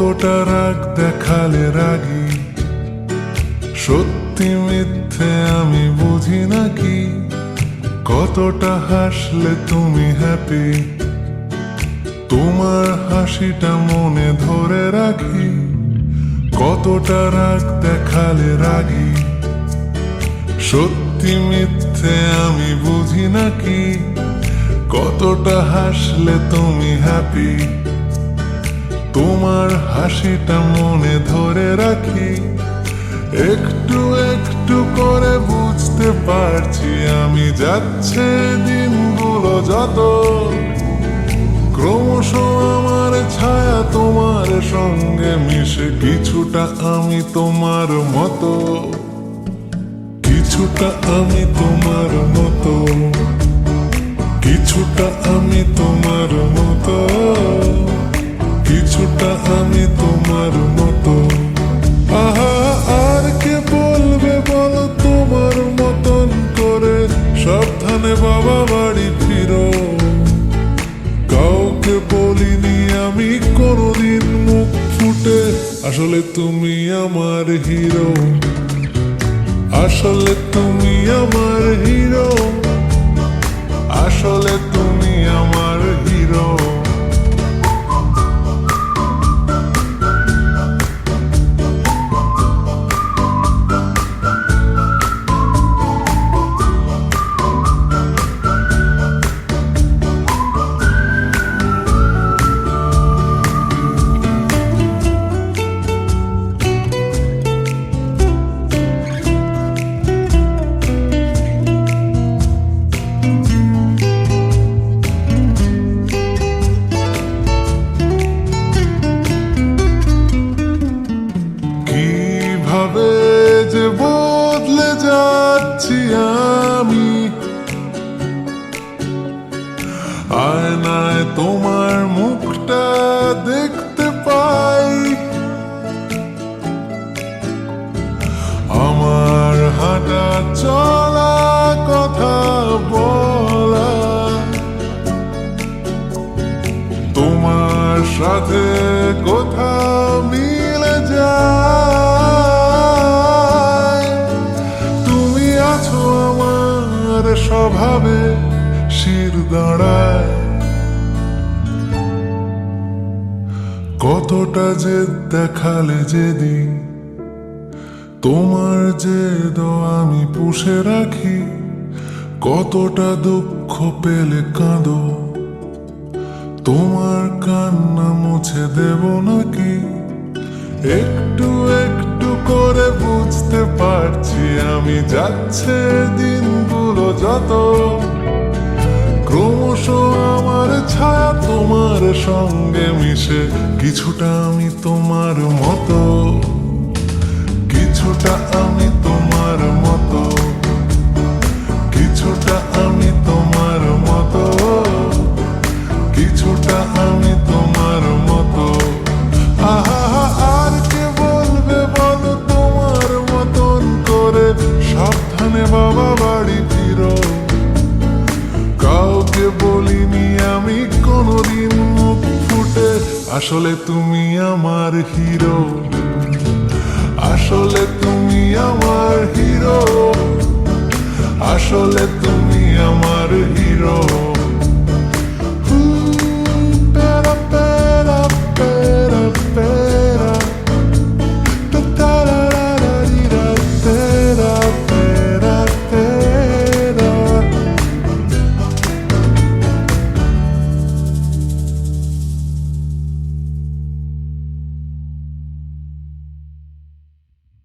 কতটা রাগ দেখালে রাগী, সত্যি মিথ্যে আমি বুঝি নাকি। কতটা হাসলে তুমি হ্যাপি, তোমার হাসিটা মনে ধরে রাখি। কতটা রাগ দেখালে রাগী, সত্যি মিথ্যে আমি বুঝি নাকি। কতটা হাসলে তুমি হ্যাপি, তোমার হাসিটা মনে ধরে রাখি। একটু একটু করে বুঝতে পারছি আমি, যাচ্ছে দিনগুলো যত, ক্রমশ আমার ছায়া তোমার সঙ্গে মিশে। কিছুটা আমি তোমার মতো, কিছুটা আমি তোমার মতো, কিছুটা আমি তোমার মতো, কিছুটা আমি তোমার মতো। আহা, আর কে বলবে বলো তোমার মতন করে, সাবধানে বাবা বাড়ি ফিরো। কাউকে বলিনি আমি কোনোদিন মুখ ফুটে, আসলে তুমি আমার হিরো, আসলে তুমি আমার হিরো, আসলে তুমি আমার হিরো। কিভাবে যে বদলে যাচ্ছি আমি, আয়নায় তোমার মুখটা দেখতে পাই। আমার হাঁটা চলা কথা বলা, তোমার সাথে কোথাও মিলে যায়। তুমি আছো আমার স্বভাবে শির দাঁড়ায়। কতটা যে দেখালে যেদিন, তোমার যে আমি পুষে রাখি। কতটা দুঃখ পেলে কাঁদো, তোমার কান্না মুছে দেব নাকি। একটু একটু করে বুঝতে পারছি আমি, যাচ্ছে দিনগুলো যত, ক্রমশ আমার ছায়া তোমার সঙ্গে মিশে। কিছুটা আমি তোমার মতো, কিছুটা আমি তোমার মতো, কিছুটা আমি তোমার মতো, কিছুটা আমি তোমার মতো। আহা, আর কে বলবে বলো তোমার মতন করে, সাবধানে বাবা বাড়ি ফিরো। কাউকে বলিনি আমি কোনোদিন মুখ ফুটে, আসলে তুমি আমার হিরো, আসলে তুমি আমার হিরো, আসলে তুমি আমার হিরো।